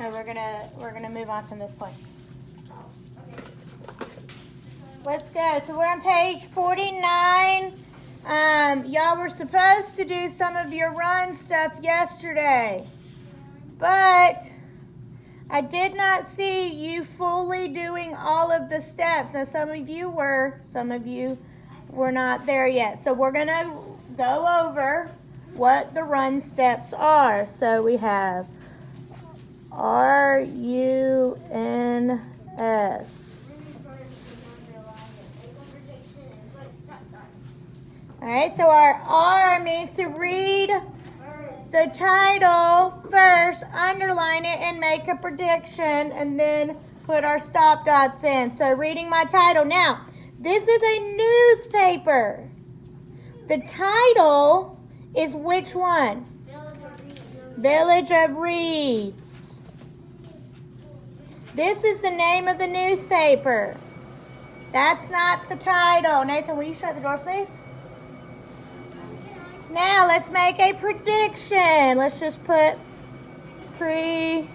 No, we're gonna move on from this point. Let's go. So we're on page 49. Y'all were supposed to do some of your run stuff yesterday, but I did not see you fully doing all of the steps. Now, some of you were not there yet. So we're gonna go over what the run steps are. So we have RUNS. All right, so our R means to read the title first, underline it, and make a prediction, and then put our stop dots in. So reading my title. Now, this is a newspaper. The title is which one? Village of Reeds. This is the name of the newspaper. That's not the title. Nathan, will you shut the door, please? Now, let's make a prediction. Let's just put prediction.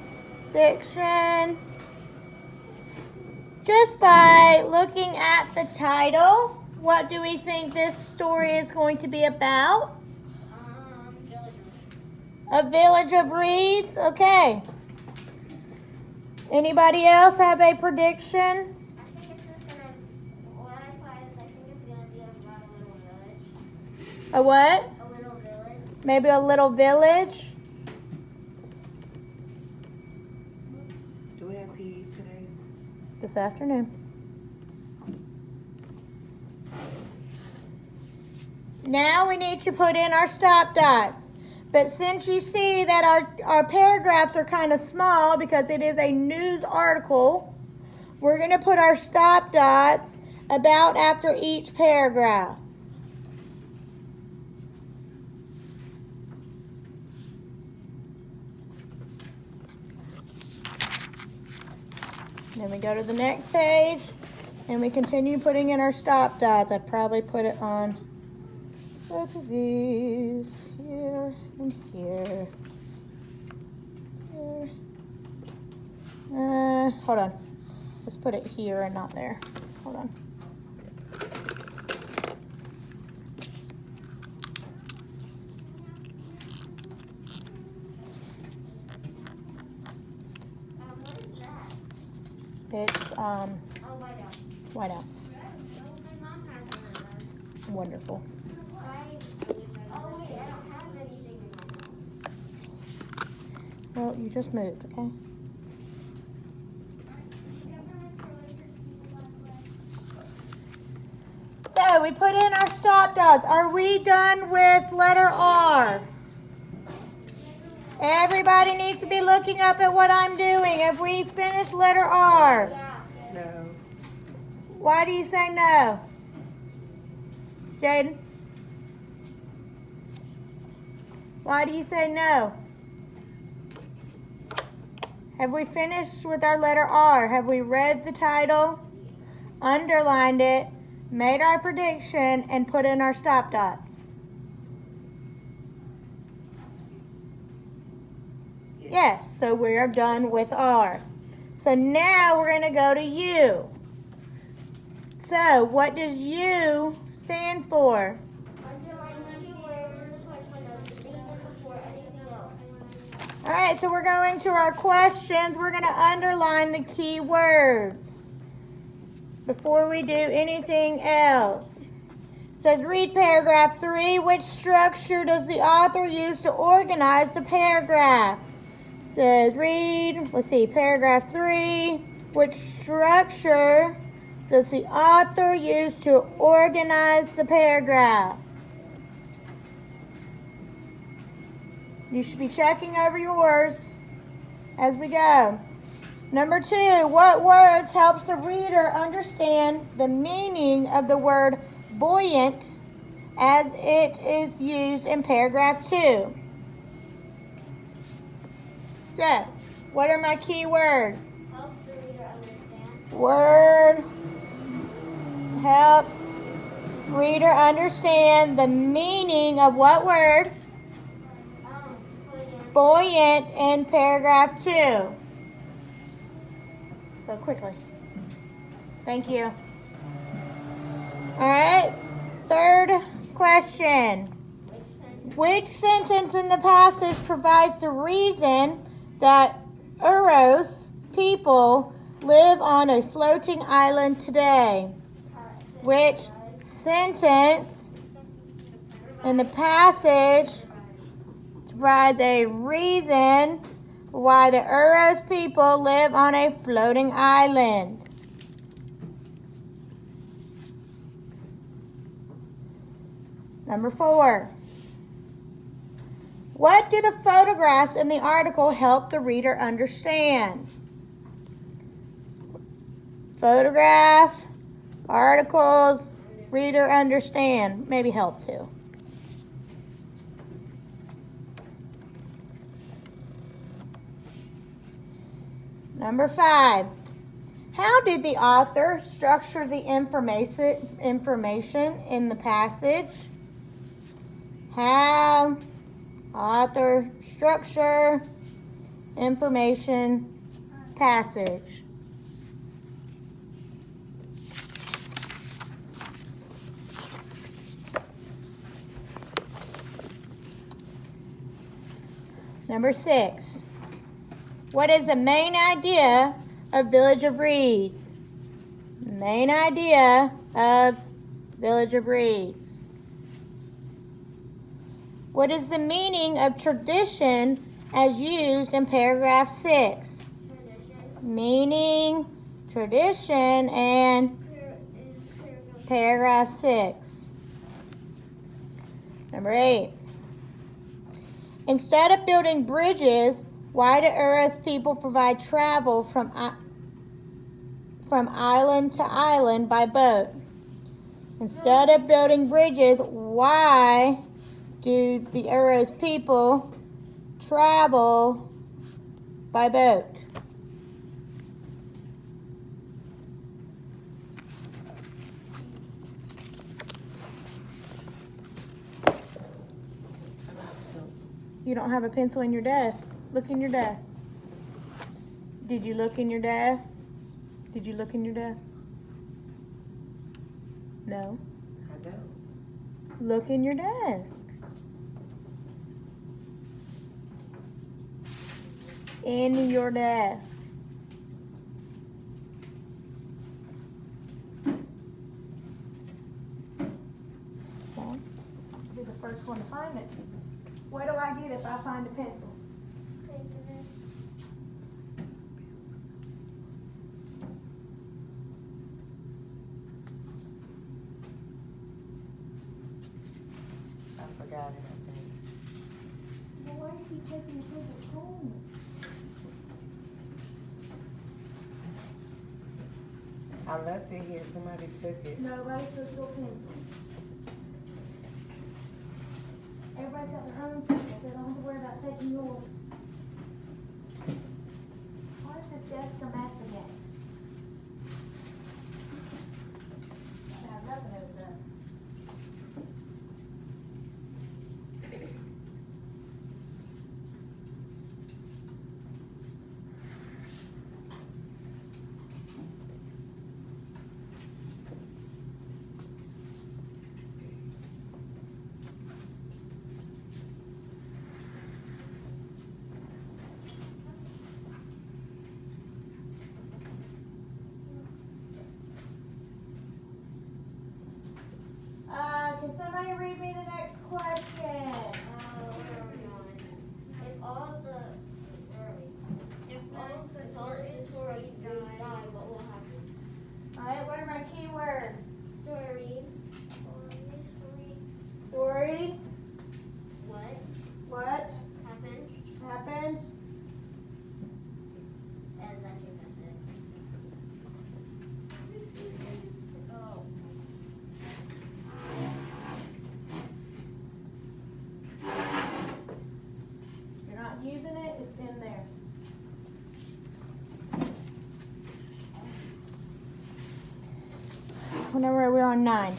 Just by looking at the title, what do we think this story is going to be about? A village of reeds? Okay. Anybody else have a prediction? I think it's just gonna, what I put is I think it's gonna be about a little village. A what? A little village. Maybe a little village? Do we have PE today? This afternoon. Now we need to put in our stop dots. But since you see that our paragraphs are kind of small because it is a news article, we're going to put our stop dots about after each paragraph. Then we go to the next page and we continue putting in our stop dots. I'd probably put it on both of these, here and here. Here. Hold on. Let's put it here and not there. Hold on. What is that? It's Oh, white out. white out. My mom has one of those. Wonderful. Oh, wait, I don't have anything in my house. Well, you just moved, okay? So we put in our stop dots. Are we done with letter R? Everybody needs to be looking up at what I'm doing. Have we finished letter R? Yeah. No. Why do you say no? Jaden? Why do you say no? Have we finished with our letter R? Have we read the title, underlined it, made our prediction, and put in our stop dots? Yes, so we are done with R. So now we're going to go to U. So what does U stand for? Underline keywords, before anything else. All right, so we're going to our questions. We're going to underline the key words before we do anything else. It says, read paragraph 3. Which structure does the author use to organize the paragraph? It says, read, let's see, paragraph 3. Which structure does the author use to organize the paragraph? You should be checking over yours as we go. Number 2, what words helps the reader understand the meaning of the word buoyant as it is used in paragraph 2? So, what are my key words? Helps the reader understand. Word helps reader understand the meaning of what word? Buoyant. Buoyant in paragraph 2. Go quickly. Thank you. All right. Third question. Which sentence in the passage provides the reason that Uros people live on a floating island today? Which sentence in the passage provides a reason why the Uros people live on a floating island? Number 4. What do the photographs in the article help the reader understand? Photograph, articles, reader understand. Maybe help too. Number 5. How did the author structure the information in the passage? How author structure information passage. Number 6. What is the main idea of Village of Reeds? Main idea of Village of Reeds. What is the meaning of tradition as used in paragraph 6? Meaning, tradition, and paragraph 6. Number 8. Instead of building bridges, why do Uros people provide travel from island to island by boat? Instead of building bridges, why do the Uros people travel by boat? You don't have a pencil in your desk. Look in your desk. Did you look in your desk? Did you look in your desk? No. I don't. Look in your desk. In your desk. Okay. I'll be the first one to find it. What do I get if I find a pencil? I forgot it, I think. Well, why do you keep taking your pencil home? I left it here. Somebody took it. Nobody took your pencil. Everybody's got their own pencil. They don't have to worry about taking yours. Why is this desk a mess again? I have nothing over there. Can somebody read me the next question? If all the stories die, what will happen? Alright, what are my key words? Stories. Story. What What happened? happened? And I think that's it. If you're not using it, it's in there. What number are we on? 9.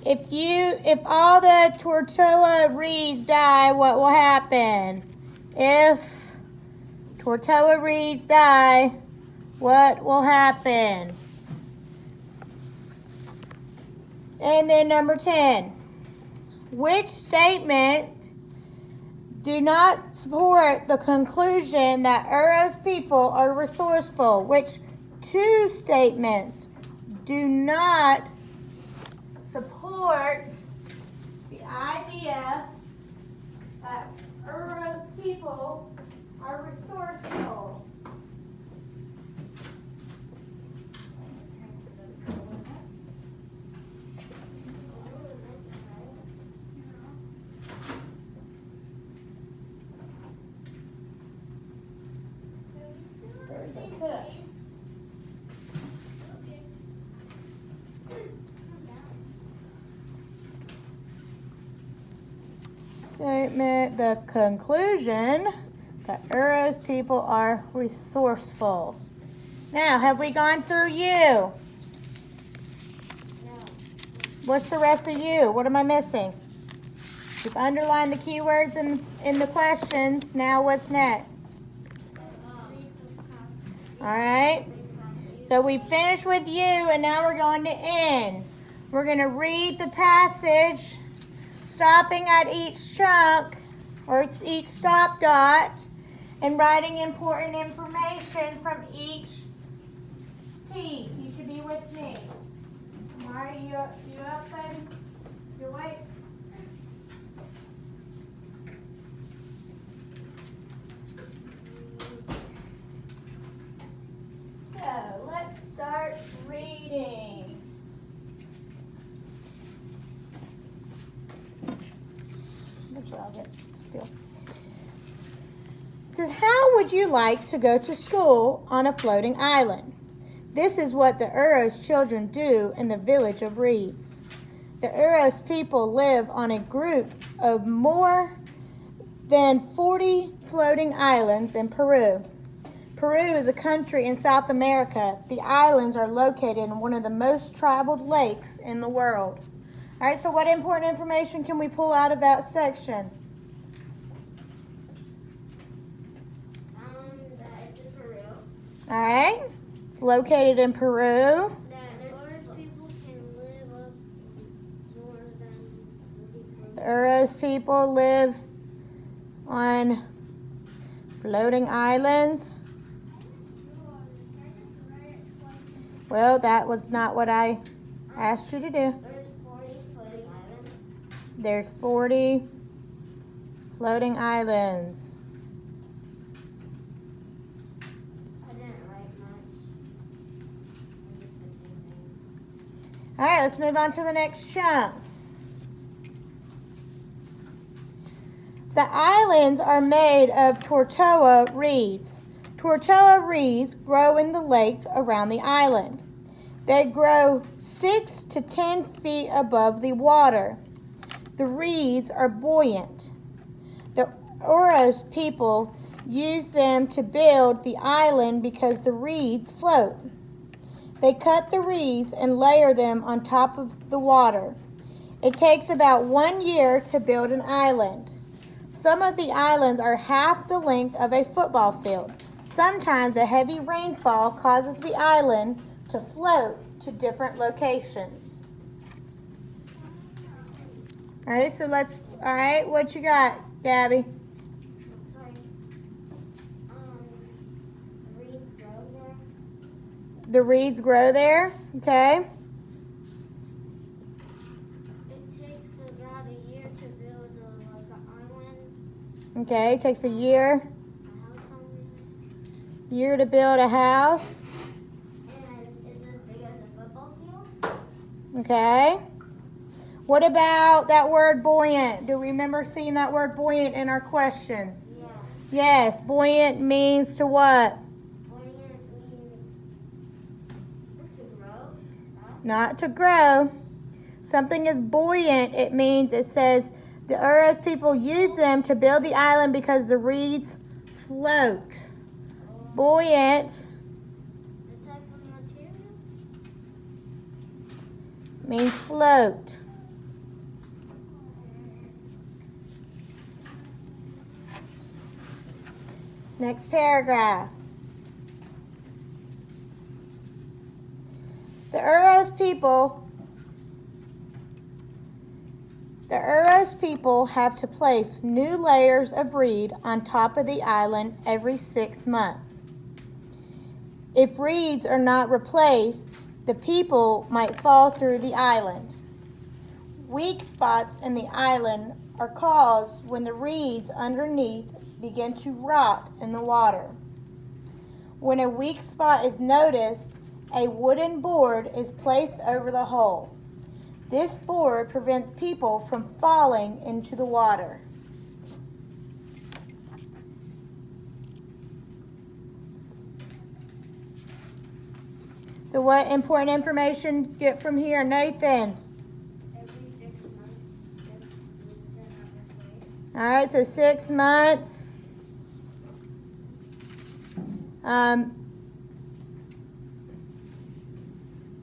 If if all the Tortola reeds die, what will happen? If Tortola reeds die, what will happen? And then number 10. Which statement do not support the conclusion that Uro's people are resourceful? Which two statements do not support the idea that Uro's people are resourceful? Statement, the conclusion that Uro's people are resourceful. Now, have we gone through you? No. What's the rest of you? What am I missing? You've underlined the keywords in the questions. Now what's next? All right. So we finished with you, and now we're going to end. We're going to read the passage, stopping at each chunk or each stop dot and writing important information from each piece. You should be with me. All right, you up, baby? You awake? So let's start reading. Which I'll get still. It says, how would you like to go to school on a floating island? This is what the Uros children do in the village of reeds. The Uros people live on a group of more than 40 floating islands in Peru. Peru is a country in South America. The islands are located in one of the most traveled lakes in the world. All right, so what important information can we pull out of that section? That it's in Peru. All right, it's located in Peru. That Uros people can live up more than The Uros people live on floating islands. Well, that was not what I asked you to do. There's 40 floating islands. There's 40 floating islands. I didn't write much. I just did things. All right, let's move on to the next chunk. The islands are made of Tortola reeds. Tortola reeds grow in the lakes around the island. They grow 6 to 10 feet above the water. The reeds are buoyant. The Uros people use them to build the island because the reeds float. They cut the reeds and layer them on top of the water. It takes about 1 year to build an island. Some of the islands are half the length of a football field. Sometimes a heavy rainfall causes the island to float to different locations. All right, what you got, Gabby? Sorry. The reeds grow there. The reeds grow there, okay? It takes about a year to build an island, Okay, it takes a year a house on to build a house, there, and it's as big as a football field. okay? What about that word buoyant? Do we remember seeing that word buoyant in our questions? Yeah. Yes, buoyant means to what? Buoyant means to grow. Not to grow. Something is buoyant, it means it says the Uros people use them to build the island because the reeds float. Buoyant The type of material. means float. Next paragraph. The Uros people have to place new layers of reed on top of the island every 6 months. If reeds are not replaced, the people might fall through the island. Weak spots in the island are caused when the reeds underneath begin to rot in the water. When a weak spot is noticed, a wooden board is placed over the hole. This board prevents people from falling into the water. So what important information get from here, Nathan? Every 6 months, if reeds are not replaced. All right, so 6 months.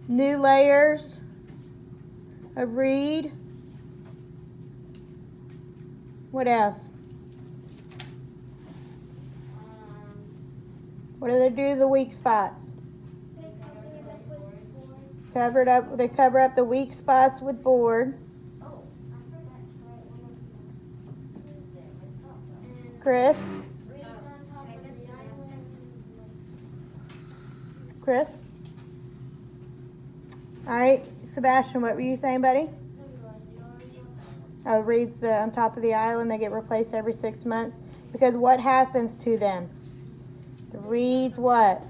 New layers of reed. What else? What do they do to the weak spots? They cover it up with board. They cover up the weak spots with board. Oh, I forgot to write one of them. And Chris? reeds on top of the island. Chris? All right, Sebastian, what were you saying, buddy? Oh, reeds on top of the island, they get replaced every 6 months. Because what happens to them? The reeds, what?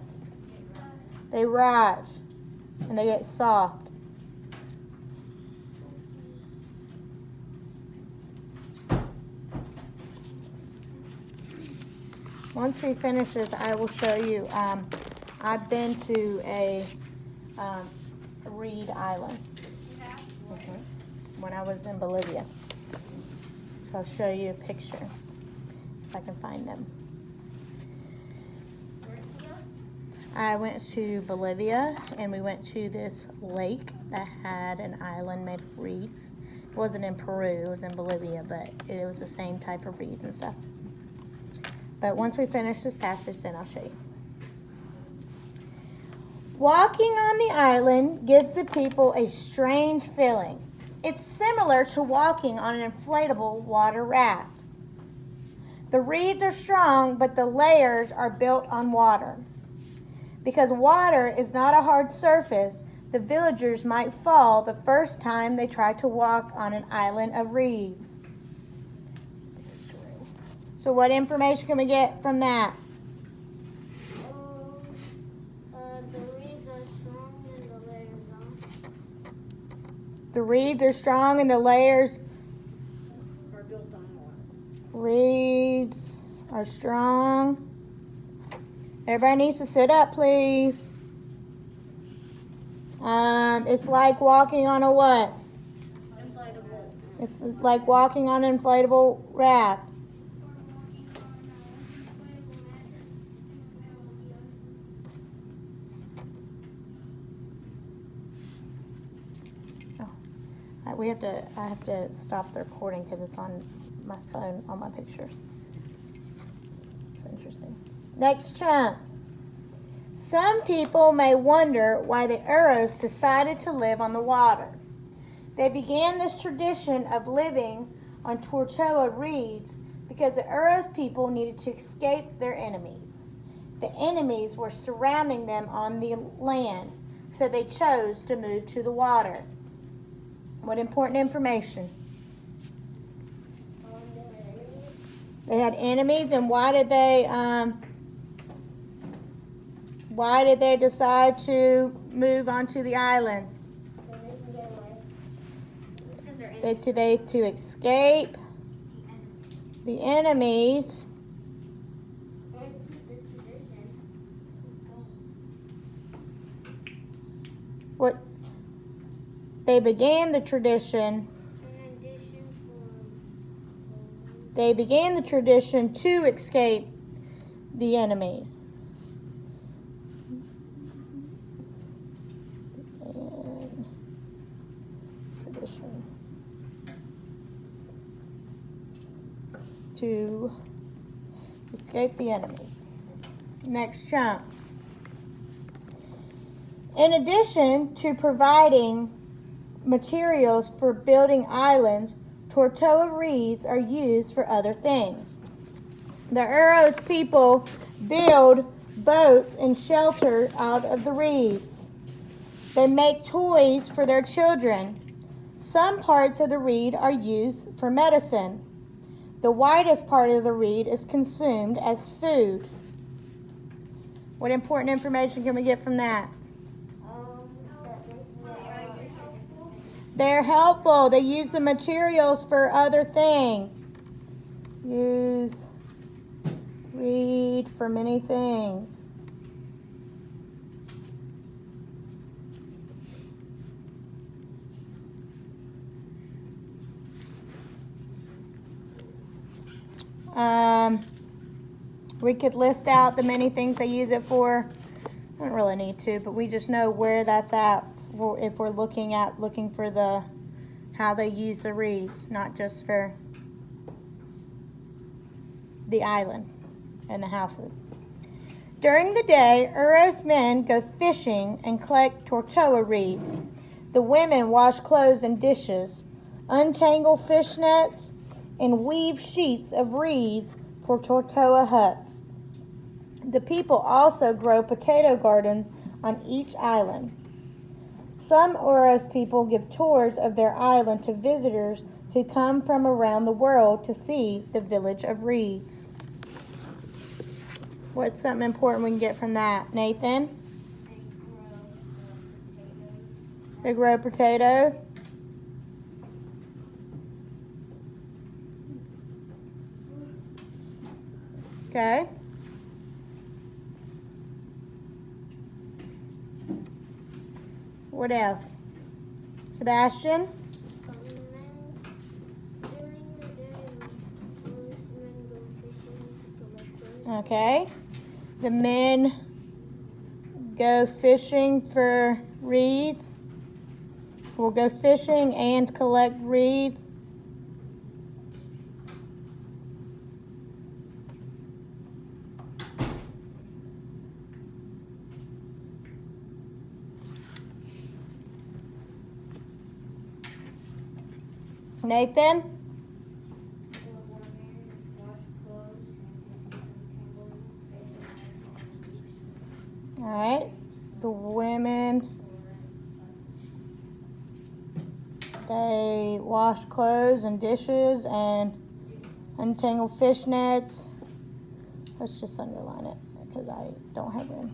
They rot and they get soft. Once we finish this, I will show you. I've been to a reed island when I was in Bolivia. So I'll show you a picture if I can find them. I went to Bolivia and we went to this lake that had an island made of reeds. It wasn't in Peru, it was in Bolivia, but it was the same type of reeds and stuff. But once we finish this passage, then I'll show you. Walking on the island gives the people a strange feeling. It's similar to walking on an inflatable water raft. The reeds are strong, but the layers are built on water. Because water is not a hard surface, the villagers might fall the first time they try to walk on an island of reeds. So what information can we get from that? The reeds are strong and the layers aren't. The reeds are strong and the layers Are built on water. reeds are strong. Everybody needs to sit up, please. It's like walking on a what? Inflatable. It's like walking on an inflatable raft. I have to stop the recording because it's on my phone, on my pictures. It's interesting. Next chunk. Some people may wonder why the Uros decided to live on the water. They began this tradition of living on Tortola reeds because the Uros people needed to escape their enemies. The enemies were surrounding them on the land, so they chose to move to the water. What important information? They had enemies, and why did they decide to move onto the islands? So they can get away. Because they're To escape the enemies. And to keep the tradition. What they began the tradition. They began the tradition to escape the enemies. And tradition to escape the enemies. Next chunk. In addition to providing materials for building islands, Tortola reeds are used for other things. The Uros people build boats and shelter out of the reeds. They make toys for their children. Some parts of the reed are used for medicine. The whitest part of the reed is consumed as food. What important information can we get from that? They're helpful. They use the materials for other things. Use reed for many things. We could list out the many things they use it for. I don't really need to, but we just know where that's at if we're looking for the how they use the reeds, not just for the island and the houses. During the day, Uros men go fishing and collect Tortola reeds. The women wash clothes and dishes, untangle fish nets, and weave sheets of reeds for Tortola huts. The people also grow potato gardens on each island. Some Uros people give tours of their island to visitors who come from around the world to see the village of reeds. What's something important we can get from that, Nathan? They grow potatoes. Okay. What else? Sebastian? Okay. The men go fishing for reeds. We'll go fishing and collect reeds. Nathan? All right. The women, they wash clothes and dishes and untangle fish nets. Let's just underline it because I don't have room.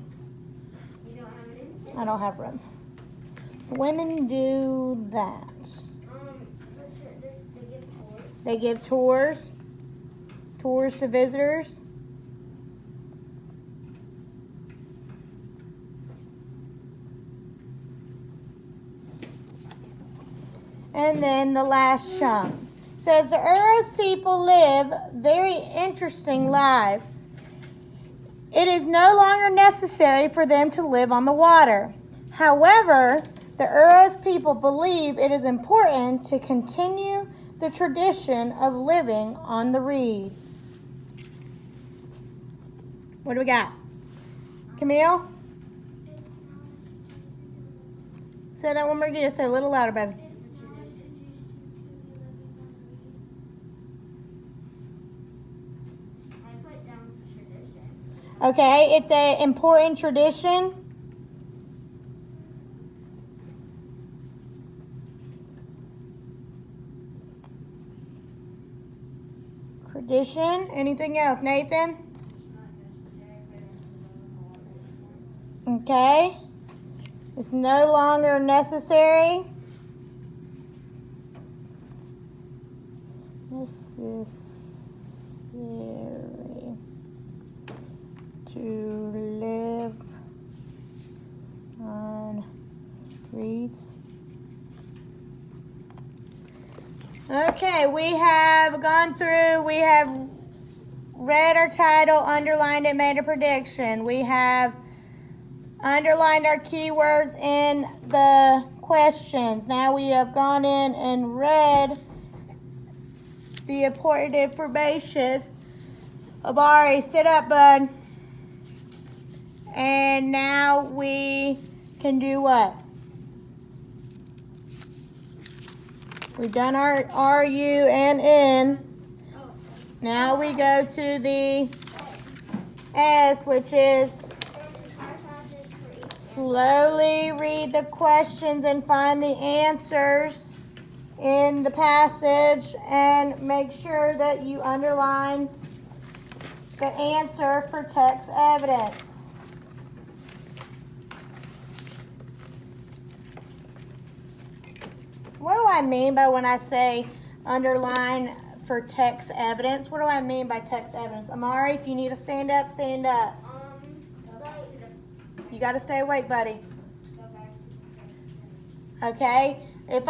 You don't have it in? I don't have room. Women do that. They give tours. They give tours to visitors. And then the last chunk says the Uros people live very interesting lives. It is no longer necessary for them to live on the water. However, the Uros people believe it is important to continue the tradition of living on the reeds. What do we got? Camille? Say that one more again. Say a little louder, baby. I put down tradition. Okay, it's an important tradition. Tradition. Anything else, Nathan? Okay. It's no longer necessary. Necessary to live on reeds. Okay, we have gone through, we have read our title, underlined it, made a prediction. We have underlined our keywords in the questions. Now we have gone in and read the important information. Abari, sit up, bud. And now we can do what? We've done our R, U, and N. Now we go to the S, which is slowly read the questions and find the answers in the passage and make sure that you underline the answer for text evidence. What do I mean by when I say underline for text evidence? What do I mean by text evidence? Amari, if you need to stand up, stand up. You got to stay awake, buddy. Okay? If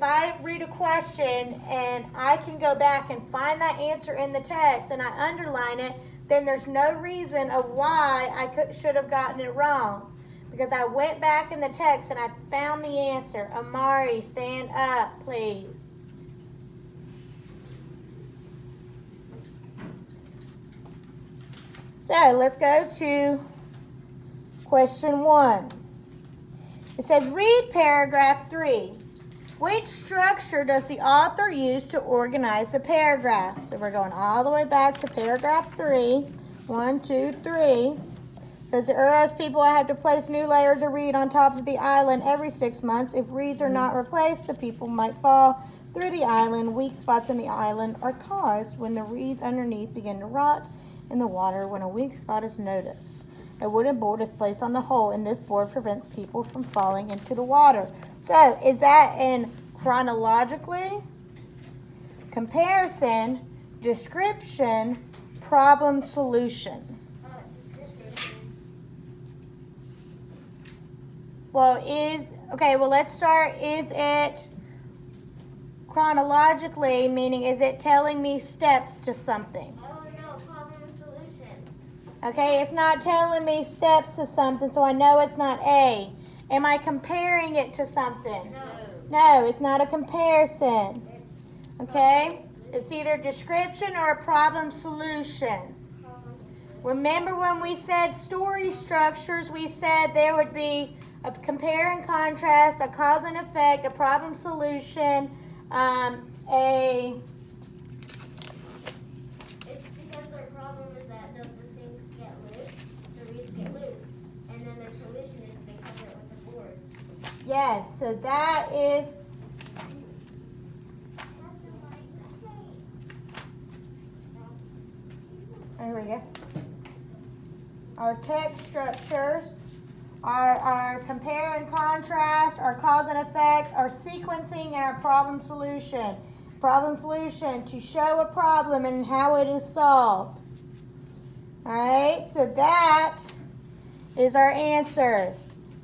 I read a question and I can go back and find that answer in the text and I underline it, then there's no reason of why I should have gotten it wrong. Because I went back in the text and I found the answer. Amari, stand up, please. So let's go to question 1. It says, read paragraph 3. Which structure does the author use to organize the paragraph? So we're going all the way back to paragraph 3. 1, 2, 3. Says the Uros people have to place new layers of reed on top of the island every 6 months. If reeds are not replaced, the people might fall through the island. Weak spots in the island are caused when the reeds underneath begin to rot in the water when a weak spot is noticed. A wooden board is placed on the hole, and this board prevents people from falling into the water. So, is that in chronologically, comparison, description, problem, solution? Well, let's start. Is it chronologically, meaning is it telling me steps to something? Oh no, problem and solution. Okay, it's not telling me steps to something, so I know it's not A. Am I comparing it to something? No, it's not a comparison. Okay? It's either description or a problem solution. Remember when we said story structures, we said there would be a compare and contrast, a cause and effect, a problem solution, It's because their problem is that the things get loose, the reeds get loose, and then their solution is they cover it with a board. yes, so that is there we go. Our text structures, our compare and contrast, our cause and effect, our sequencing, and our problem solution. Problem solution, to show a problem and how it is solved. Alright, so that is our answer.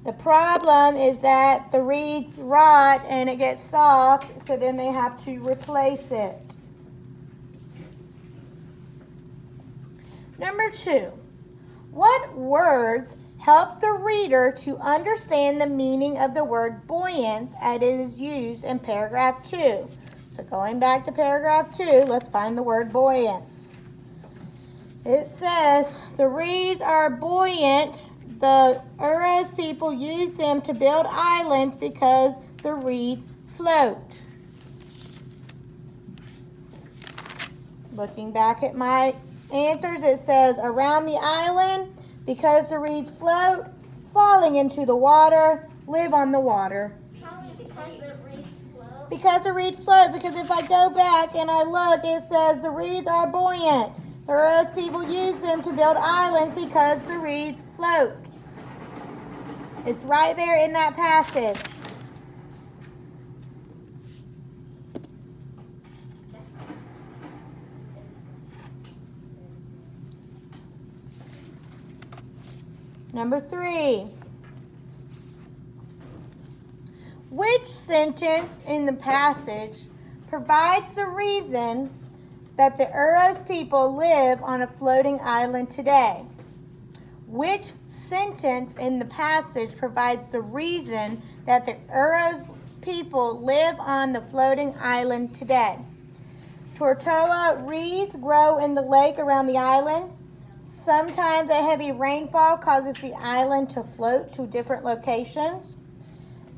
The problem is that the reeds rot and it gets soft, so then they have to replace it. Number 2, what words help the reader to understand the meaning of the word buoyant as it is used in paragraph 2? So going back to paragraph 2, let's find the word buoyant. It says, the reeds are buoyant. The Uros people use them to build islands because the reeds float. Looking back at my answers, it says around the island, because the reeds float, falling into the water, live on the water. Probably because the reeds float. Because the reeds float, because if I go back and I look, it says the reeds are buoyant. The Uros people use them to build islands because the reeds float. It's right there in that passage. Number 3. Which sentence in the passage provides the reason that the Uros people live on a floating island today? Which sentence in the passage provides the reason that the Uros people live on the floating island today? Tortola reeds grow in the lake around the island. Sometimes a heavy rainfall causes the island to float to different locations.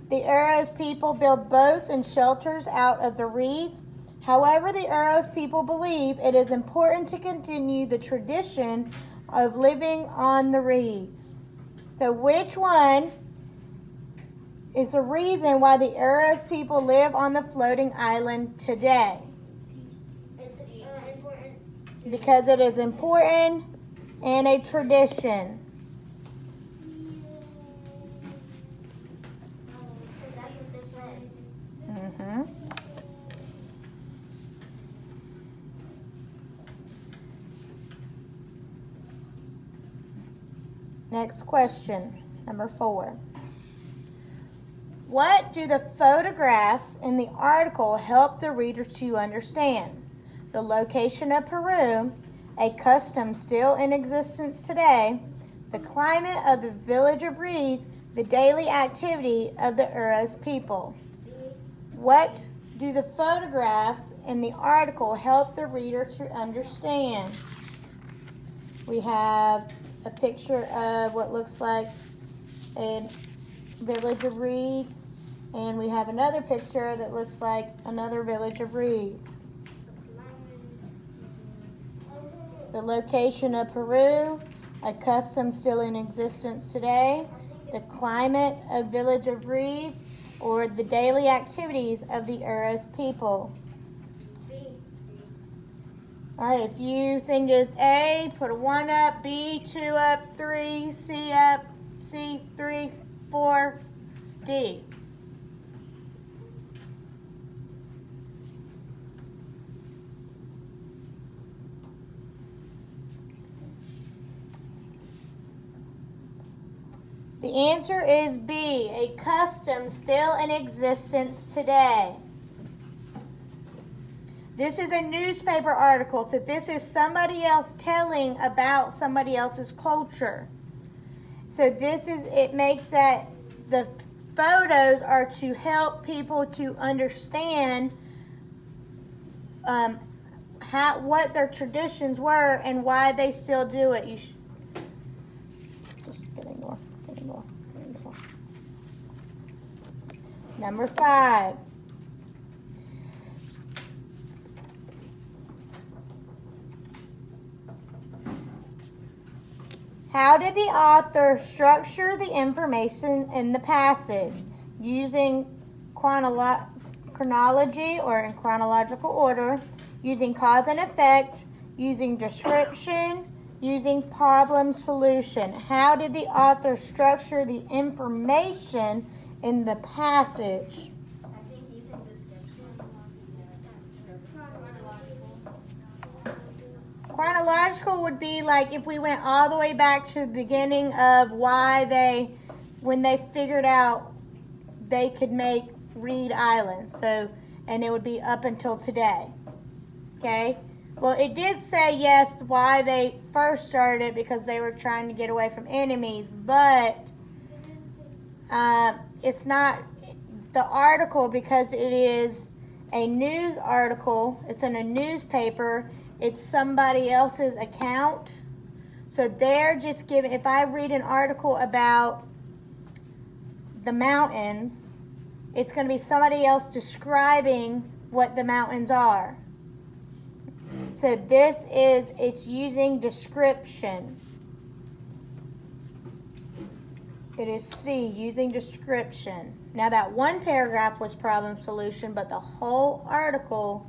The Uros people build boats and shelters out of the reeds. However, the Uros people believe it is important to continue the tradition of living on the reeds. So which one is the reason why the Uros people live on the floating island today? It's important. Because it is important and a tradition. Because that's what this says. Mm-hmm. Next question, number 4. What do the photographs in the article help the reader to understand? The location of Peru, a custom still in existence today, the climate of the village of reeds, the daily activity of the Uros people. What do the photographs in the article help the reader to understand? We have a picture of what looks like a village of reeds, and we have another picture that looks like another village of reeds. The location of Peru, a custom still in existence today, the climate of village of reeds, or the daily activities of the Uros people. All right, if you think it's A, put a 1 up, B, 2 up, 3, C up, C, 3, 4, D. The answer is B, a custom still in existence today. This is a newspaper article, so this is somebody else telling about somebody else's culture. So it makes that the photos are to help people to understand what their traditions were and why they still do it. Getting more. Number 5. How did the author structure the information in the passage? Using chronology or in chronological order, using cause and effect, using description, using problem solution. How did the author structure the information in the passage? I think using description. Chronological would be like if we went all the way back to the beginning of when they figured out they could make Reed Island. So, and it would be up until today. Okay? Well, it did say yes why they first started it because they were trying to get away from enemies, but it's not the article because it is a news article. It's in a newspaper. It's somebody else's account. So they're just giving, if I read an article about the mountains, it's going to be somebody else describing what the mountains are. So it's using description. It is C, using description. Now that one paragraph was problem solution, but the whole article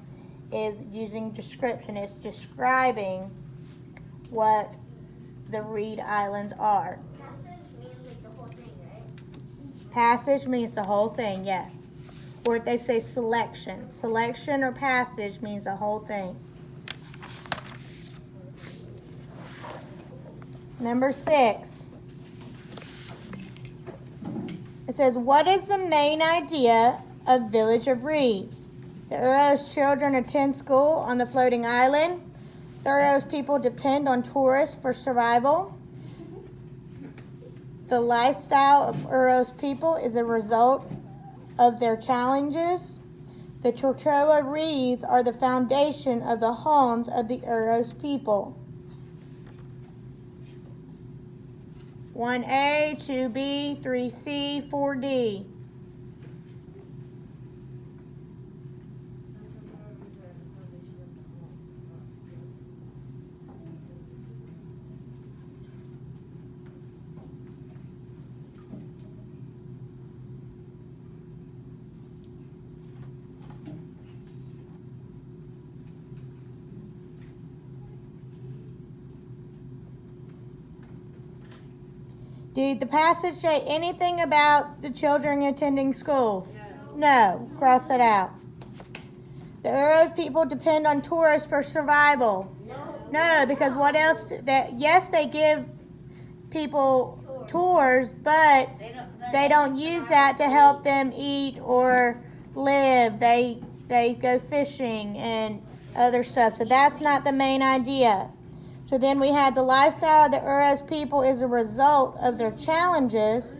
is using description. It's describing what the Reed Islands are. Passage means like the whole thing, right? Passage means the whole thing, yes. Or if they say selection. Selection or passage means the whole thing. Number 6. It says, what is the main idea of Village of Reeds? The Uros children attend school on the floating island. The Uros people depend on tourists for survival. The lifestyle of Uros people is a result of their challenges. The Tortola reeds are the foundation of the homes of the Uros people. 1A, 2B, 3C, 4D. Did the passage say anything about the children attending school? No. Cross it out. The Uros people depend on tourists for survival. No, because what else? Yes, they give people tours, but they don't use that to help them eat or live. They go fishing and other stuff. So that's not the main idea. So then we had the lifestyle of the Uros people is a result of their challenges,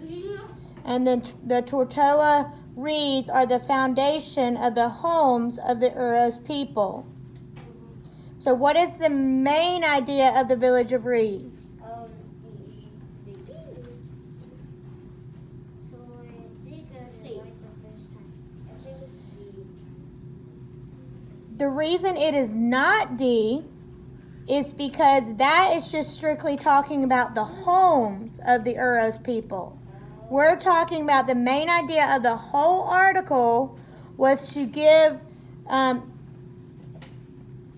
and then the Tortola reeds are the foundation of the homes of the Uros people. So what is the main idea of the village of reeds? The reason it is not D is because that is just strictly talking about the homes of the Uros people. We're talking about the main idea of the whole article was to give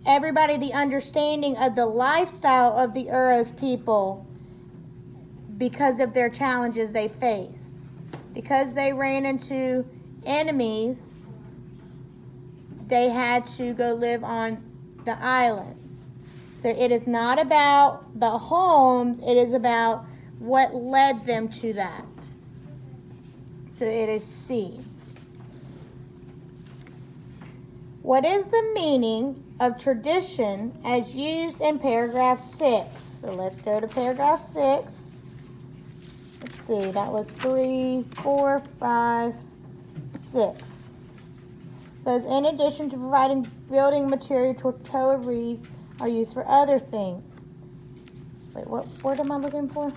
everybody the understanding of the lifestyle of the Uros people because of their challenges they faced. Because they ran into enemies, they had to go live on the islands. So it is not about the homes, it is about what led them to that. So it is C. What is the meaning of tradition as used in paragraph 6? So let's go to paragraph 6. Let's see, that was 3, 4, 5, 6. It says, in addition to providing building material, Tortola reeds are used for other things. Wait, what word am I looking for?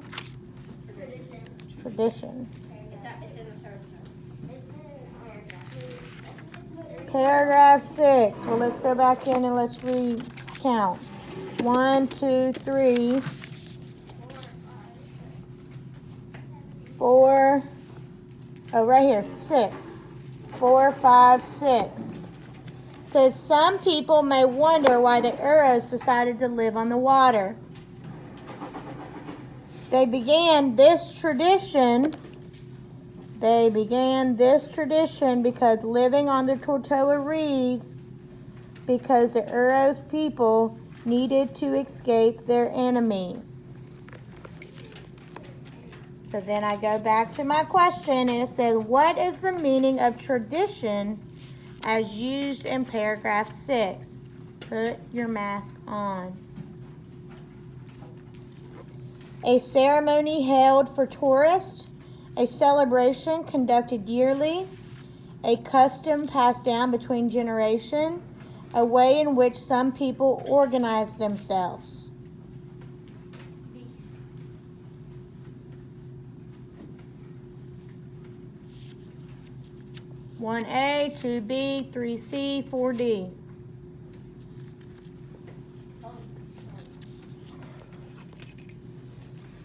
Tradition. It's in the third sentence. Paragraph 6. Well, let's go back in and let's recount. 1, 2, 3, 4. Oh, right here. 6. 4, 5, 6. Says some people may wonder why the Uros decided to live on the water. They began this tradition because living on the Tortola reeds, because the Uros people needed to escape their enemies. So then I go back to my question and it says, what is the meaning of tradition as used in paragraph 6? Put your mask on. A ceremony held for tourists, a celebration conducted yearly, a custom passed down between generations, a way in which some people organize themselves. One A, 2B, 3C, 4D.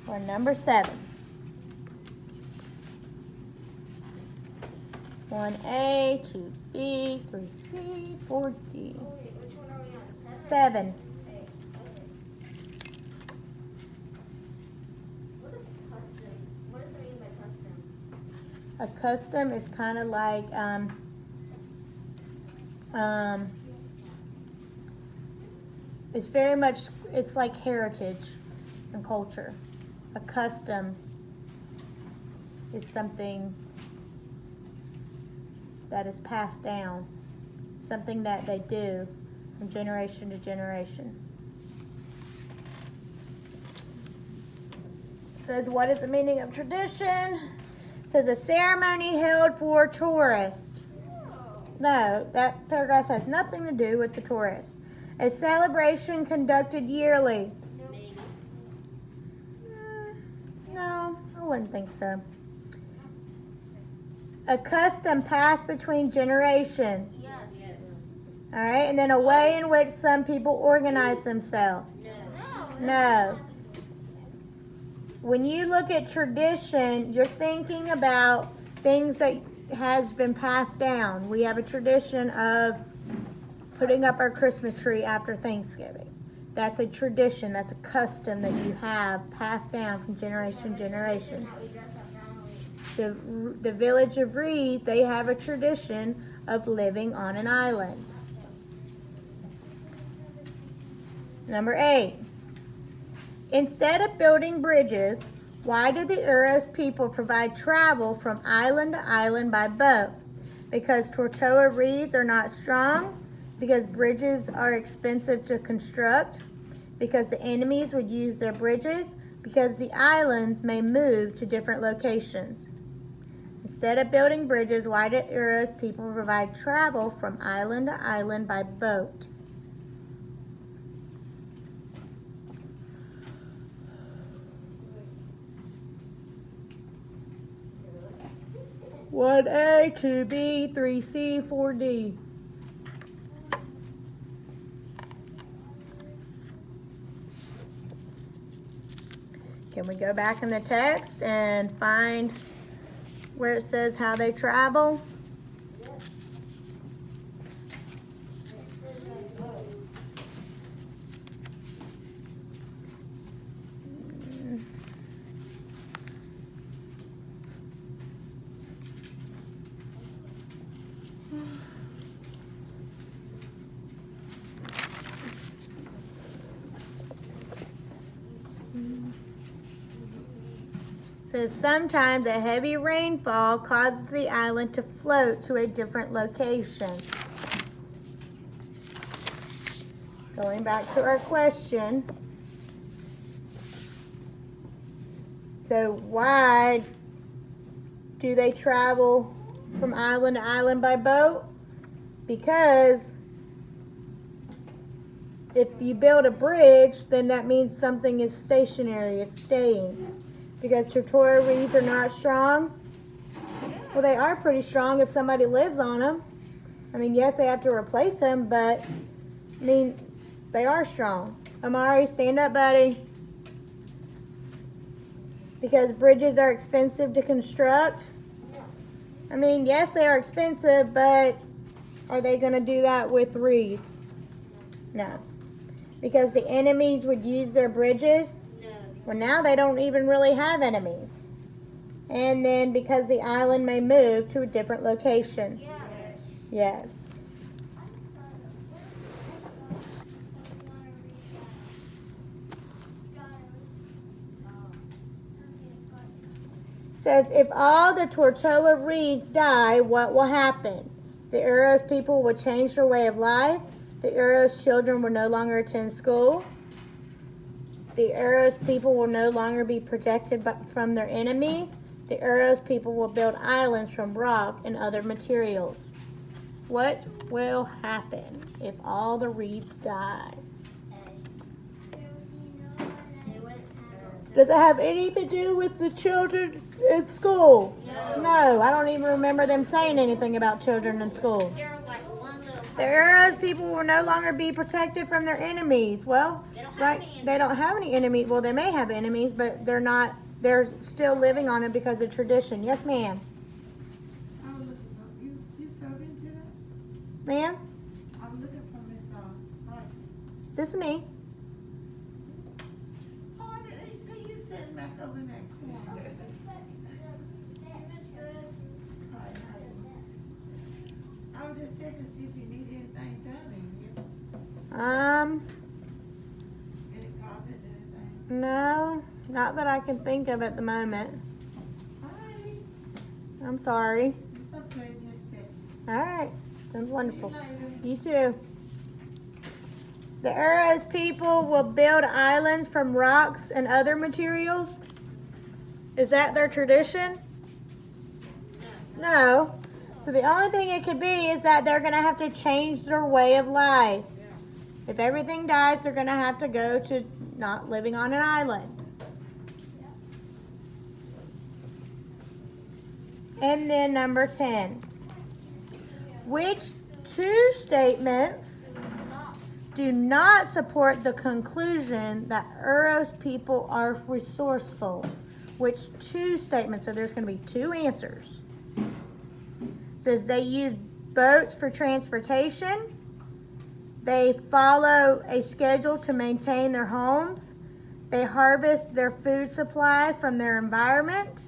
Or number 7. 1A, 2B, 3C, 4D. Which one are we on? 7. Okay. What is custom? What does it mean by custom? A custom is kind of like it's very much, it's like heritage and culture. A custom is something that is passed down, something that they do from generation to generation. It says, what is the meaning of tradition? It says, a ceremony held for tourists. No, that paragraph has nothing to do with the tourists. A celebration conducted yearly. Maybe. No. wouldn't think so. A custom passed between generations. Yes. All right, and then a way in which some people organize themselves. No. When you look at tradition, you're thinking about things that has been passed down. We have a tradition of putting up our Christmas tree after Thanksgiving. That's a tradition. That's a custom that you have passed down from generation to generation. That we dress up for Halloween. The village of Reed, they have a tradition of living on an island. Number 8. Instead of building bridges, why do the Uros people provide travel from island to island by boat? Because Tortola reeds are not strong? Because bridges are expensive to construct? Because the enemies would use their bridges? Because the islands may move to different locations. Instead of building bridges, why do Uros people provide travel from island to island by boat? One A, 2B, 3C, 4D. Can we go back in the text and find where it says how they travel? Says sometimes a heavy rainfall causes the island to float to a different location. Going back to our question. So why do they travel from island to island by boat? Because if you build a bridge, then that means something is stationary, it's staying. Because Tortola reeds are not strong. Well, they are pretty strong if somebody lives on them. I mean, yes, they have to replace them, but, I mean, they are strong. Amari, stand up, buddy. Because bridges are expensive to construct. I mean, yes, they are expensive, but are they going to do that with reeds? No. Because the enemies would use their bridges. Well, now they don't even really have enemies. And then because the island may move to a different location. Yes. Says if all the Tortola reeds die, what will happen? The Uros people will change their way of life. The Uros children will no longer attend school. The Uros people will no longer be protected from their enemies. The Uros people will build islands from rock and other materials. What will happen if all the reeds die? Does it have anything to do with the children in school? No, I don't even remember them saying anything about children in school. The Uros people will no longer be protected from their enemies. Well, they don't have any enemies. Well, they may have enemies, but they're still living on it because of tradition. Yes, ma'am. You sewed into that? Ma'am? I'm looking for Miss Right. This is me. Oh, I didn't see you sitting back over in that corner. I was just checking to see if you need anything done in here. Any carpets, anything? No, not that I can think of at the moment. Hi. I'm sorry. It's okay, just checking. All right, sounds wonderful. See you later. You too. The Uros people will build islands from rocks and other materials. Is that their tradition? No. So the only thing it could be is that they're going to have to change their way of life. If everything dies, they're going to have to go to not living on an island. And then number 10. Which two statements do not support the conclusion that Uro's people are resourceful? Which two statements? So there's going to be two answers. It says they use boats for transportation. They follow a schedule to maintain their homes. They harvest their food supply from their environment.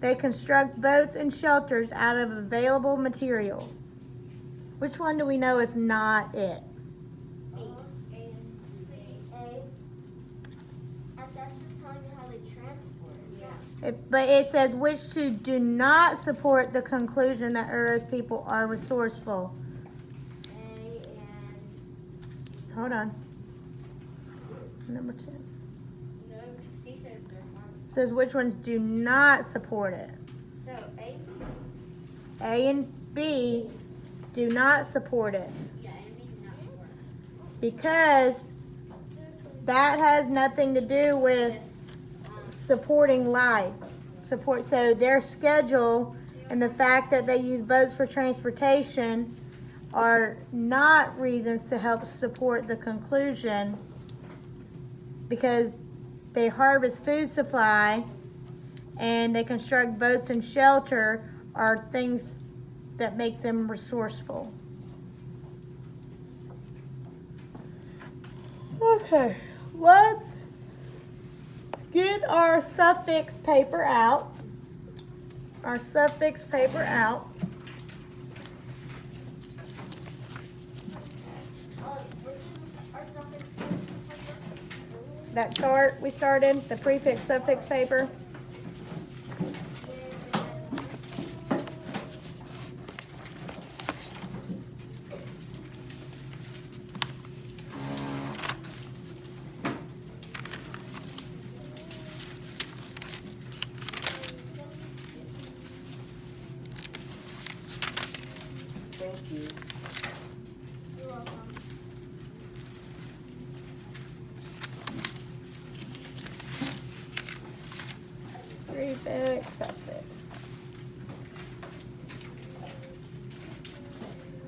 They construct boats and shelters out of available material. Which one do we know is not it? A and C. A. That's just telling you how they transport it. Yeah. But it says which two do not support the conclusion that Uro's people are resourceful. A and Hold on. Number 10. no, C says they're farming. Says which ones do not support it. So A. A and B do not support it Yeah, A and B do not support it. because that has nothing to do with supporting life. So their schedule and the fact that they use boats for transportation are not reasons to help support the conclusion, because they harvest food supply and they construct boats and shelter are things that make them resourceful. Okay, let's get our suffix paper out. Our suffix paper out. Oh, this is our suffix. That chart we started, the prefix suffix paper. Thank you. You're welcome. Prefix suffix.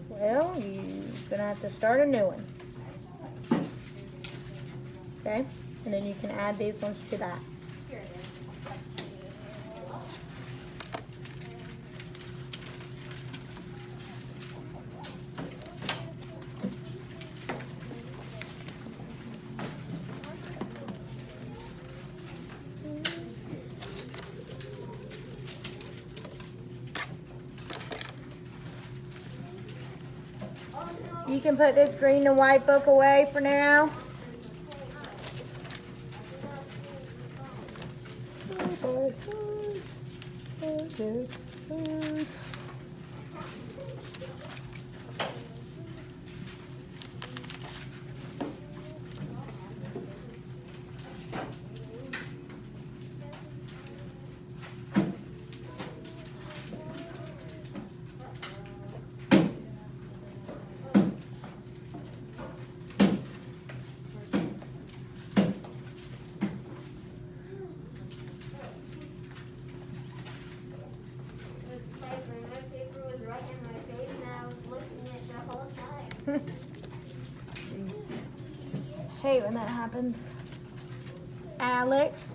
Well, you're gonna have to start a new one. Okay? And then you can add these ones to that. Here it is. You can put this green and white book away for now. My paper was right in my face and I was looking at it the whole time. Jeez. Hate when that happens. Alex.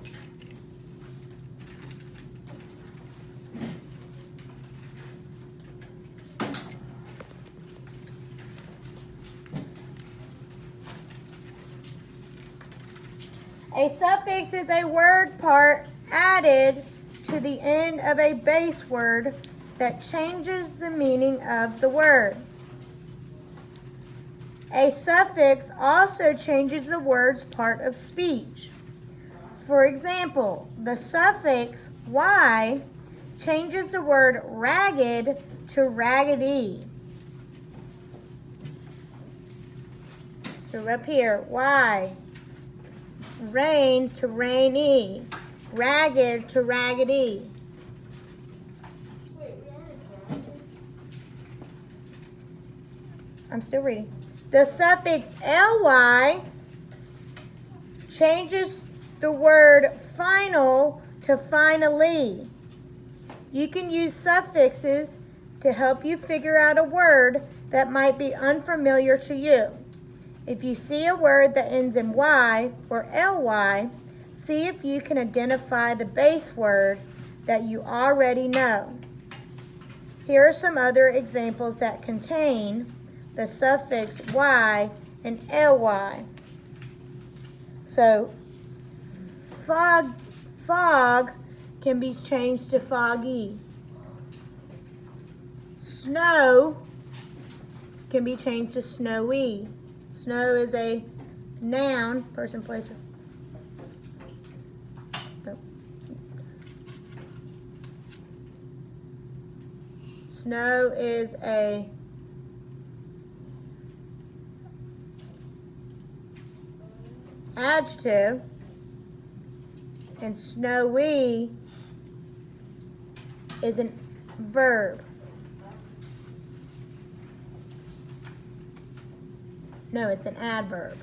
A suffix is a word part added to the end of a base word that changes the meaning of the word. A suffix also changes the word's part of speech. For example, the suffix y changes the word ragged to raggedy. So up here, y. Rain to rainy. Ragged to raggedy. Wait, we added that. I'm still reading. The suffix ly changes the word final to finally. You can use suffixes to help you figure out a word that might be unfamiliar to you. If you see a word that ends in Y or LY, see if you can identify the base word that you already know. Here are some other examples that contain the suffix Y and LY. So, fog can be changed to foggy. Snow can be changed to snowy. Snow is a noun, person, place. Nope. Snow is a adjective, and snowy is a verb. No, it's an adverb.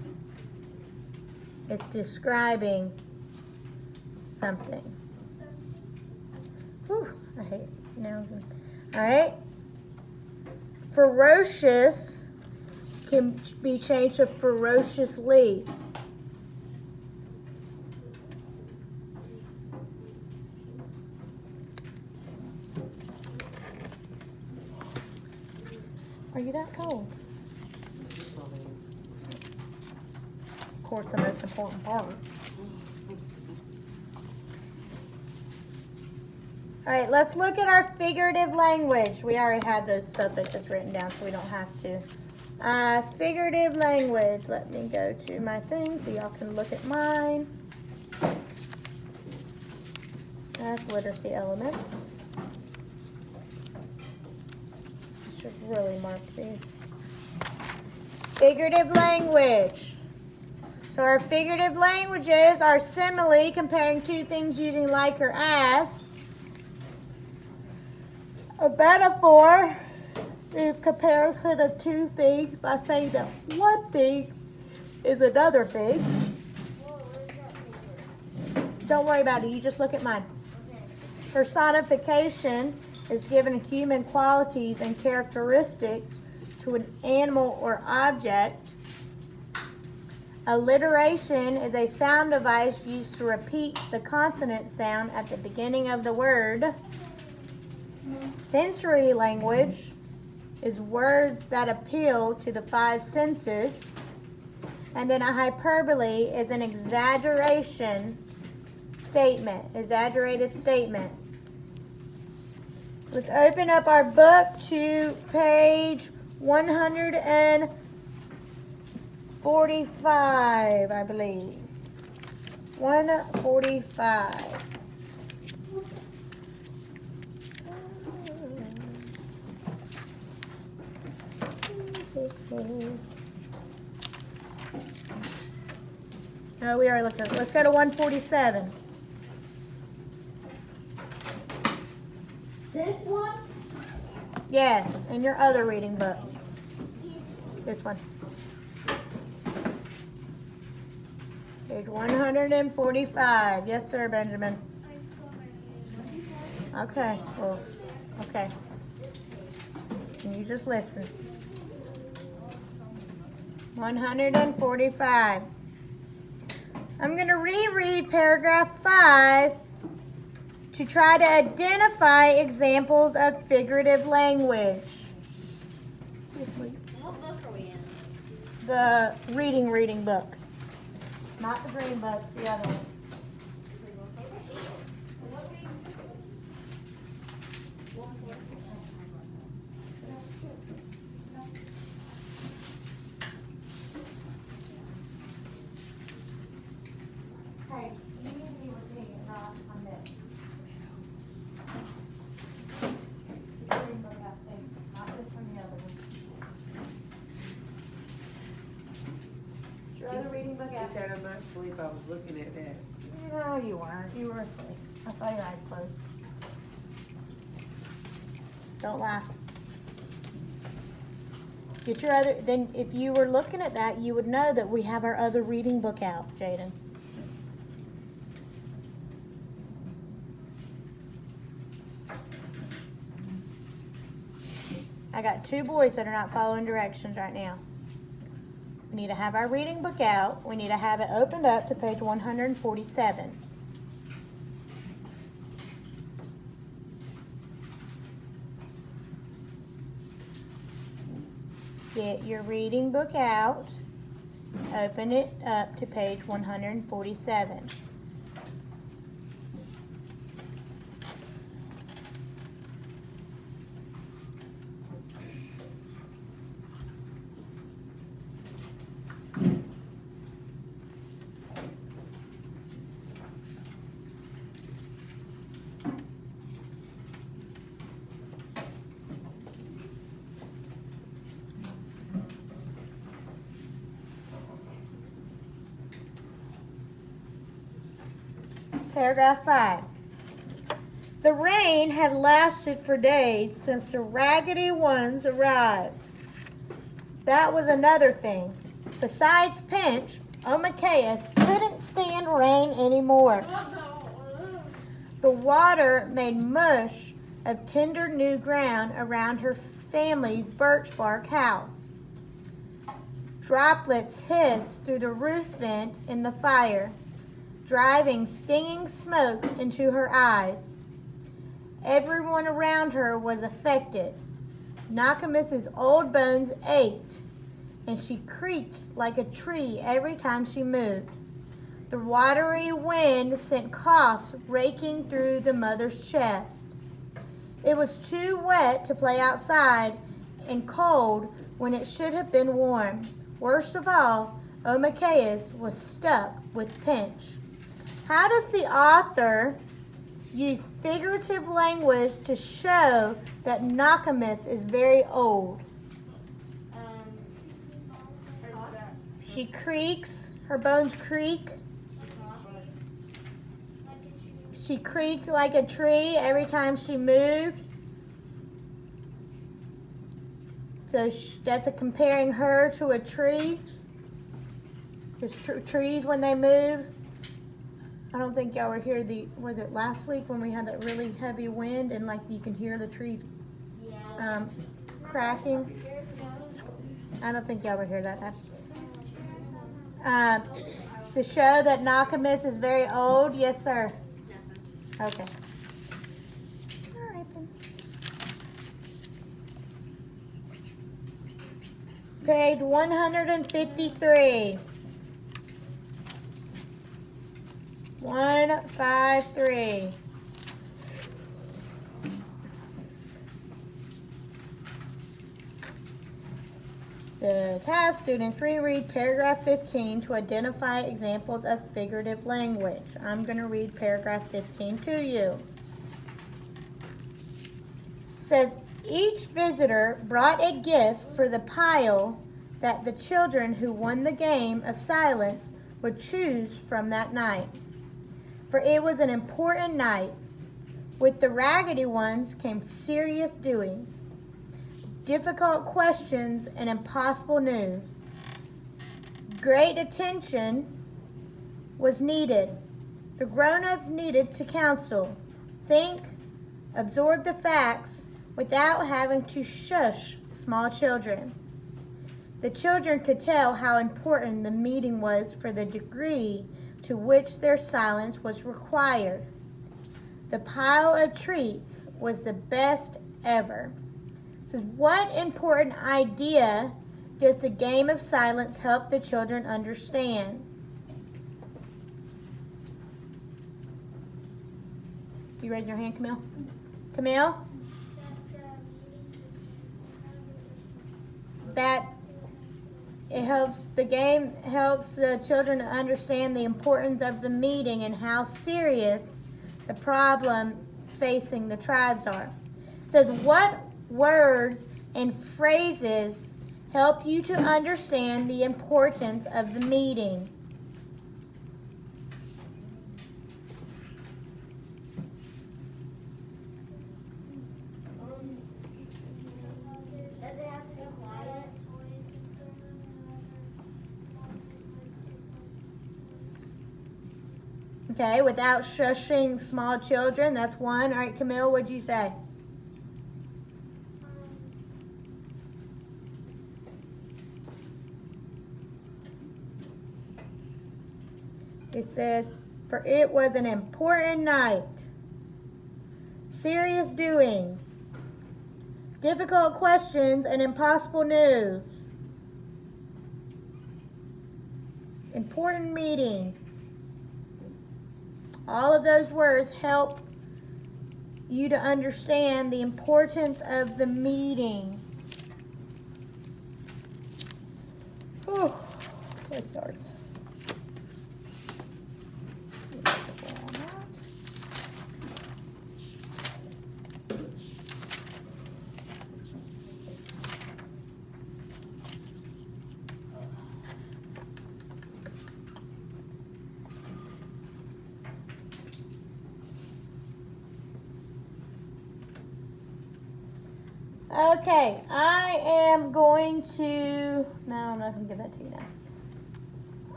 It's describing something. Whew, I hate nouns. All right. Ferocious can be changed to ferociously. Are you that cold? Of course, the most important part. All right, let's look at our figurative language. We already had those suffixes written down, so we don't have to. Figurative language. Let me go to my thing so y'all can look at mine. That's literacy elements. I should really mark these. Figurative language. So our figurative languages are simile, comparing two things using like or as. A metaphor is comparison of two things by saying that one thing is another thing. Whoa, what is that paper? Don't worry about it, you just look at mine. Okay. Personification is given human qualities and characteristics to an animal or object. Alliteration is a sound device used to repeat the consonant sound at the beginning of the word. Sensory language is words that appeal to the five senses. And then a hyperbole is an exaggerated statement. Let's open up our book to page 145, I believe. 145. Oh, we are looking. Let's go to 147. This one? Yes, in your other reading book. This one. Page 145. Yes, sir, Benjamin. Okay. Well, okay. Can you just listen? 145. I'm going to reread paragraph 5 to try to identify examples of figurative language. Seriously. What book are we in? The reading book. Not the green book, the other one. Hey, you need to be with me and not on this. The green book out there, not this one, the other one. Your other reading book You out. said I'm not asleep. I was looking at that. No, you weren't. You were asleep. I saw your eyes closed. Don't laugh. Get your other, then if you were looking at that, you would know that we have our other reading book out, Jaden. I got 2 boys that are not following directions right now. We need to have our reading book out. We need to have it opened up to page 147. Get your reading book out. Open it up to page 147. Paragraph 5. The rain had lasted for days since the Raggedy Ones arrived. That was another thing. Besides Pinch, Omakeus couldn't stand rain anymore. The water made mush of tender new ground around her family's birch bark house. Droplets hissed through the roof vent in the fire, driving stinging smoke into her eyes. Everyone around her was affected. Nokomis's old bones ached, and she creaked like a tree every time she moved. The watery wind sent coughs raking through the mother's chest. It was too wet to play outside and cold when it should have been warm. Worst of all, Omakeus was stuck with Pinch. How does the author use figurative language to show that Nokomis is very old? She creaks, her bones creak. She creaked like a tree every time she moved. So that's a comparing her to a tree. Because trees, when they move, I don't think y'all were here was it last week when we had that really heavy wind and like you can hear the trees cracking? I don't think y'all were here that time. To show that Nokomis is very old, yes sir. Okay. All right then. Page 153. 153. Says, have students reread paragraph 15 to identify examples of figurative language. I'm going to read paragraph 15 to you. Says, each visitor brought a gift for the pile that the children who won the game of silence would choose from that night. For it was an important night. With the Raggedy Ones came serious doings, difficult questions, and impossible news. Great attention was needed. The grown-ups needed to counsel, think, absorb the facts without having to shush small children. The children could tell how important the meeting was for the degree to which their silence was required. The pile of treats was the best ever. It says, what important idea does the game of silence help the children understand? You raise your hand, Camille? Camille? That the game helps the children to understand the importance of the meeting and how serious the problem facing the tribes are. So what words and phrases help you to understand the importance of the meeting? Does it have to be quiet? Okay, without shushing small children, that's one. All right, Camille, what'd you say? It said, for it was an important night. Serious doings. Difficult questions and impossible news. Important meeting. All of those words help you to understand the importance of the meeting. Whew. That's hard. Okay, I am going to, no, I'm not going to give that to you now.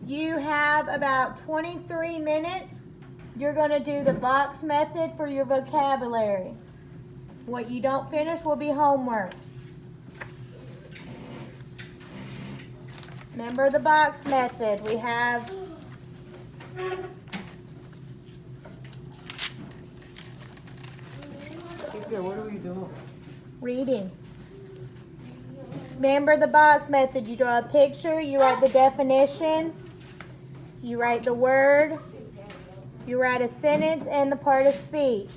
You have about 23 minutes. You're going to do the box method for your vocabulary. What you don't finish will be homework. Remember the box method. We have He said, what are we doing? reading. Remember the box method. You draw a picture, you write the definition, you write the word, you write a sentence and the part of speech.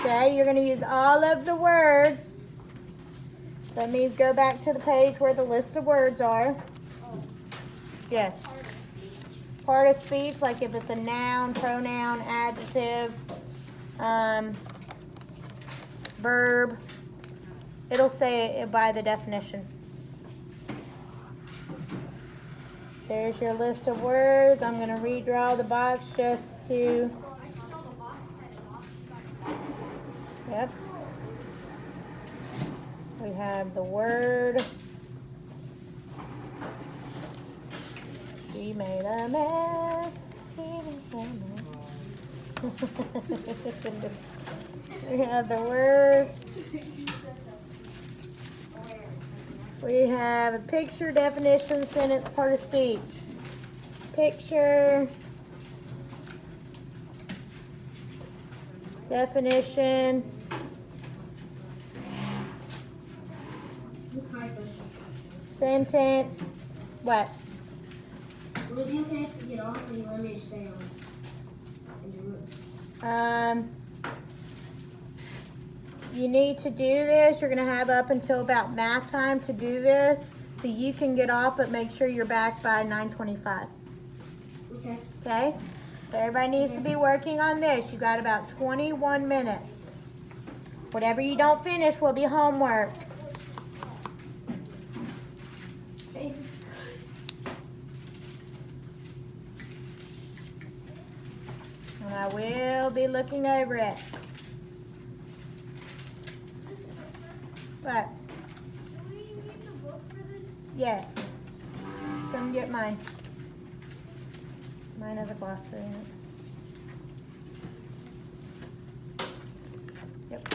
Okay, you're going to use all of the words. That means go back to the page where the list of words are. Yes. Part of speech, like if it's a noun, pronoun, adjective, verb, it'll say it by the definition. There's your list of words. I'm going to redraw the box just to, yep. We have the word. She made a mess. She made a mess. We have the word. We have a picture, definition, sentence, part of speech. Picture. Definition. Sentence. What? Would it be okay if we get off and you want me to stay on and do it? You need to do this. You're going to have up until about math time to do this. So you can get off, but make sure you're back by 9:25. Okay. Okay? So everybody needs to be working on this. You got about 21 minutes. Whatever you don't finish will be homework. And I will be looking over it. What? Do we need the book for this? Yes. Come get mine. Mine has a glossary in it. Yep.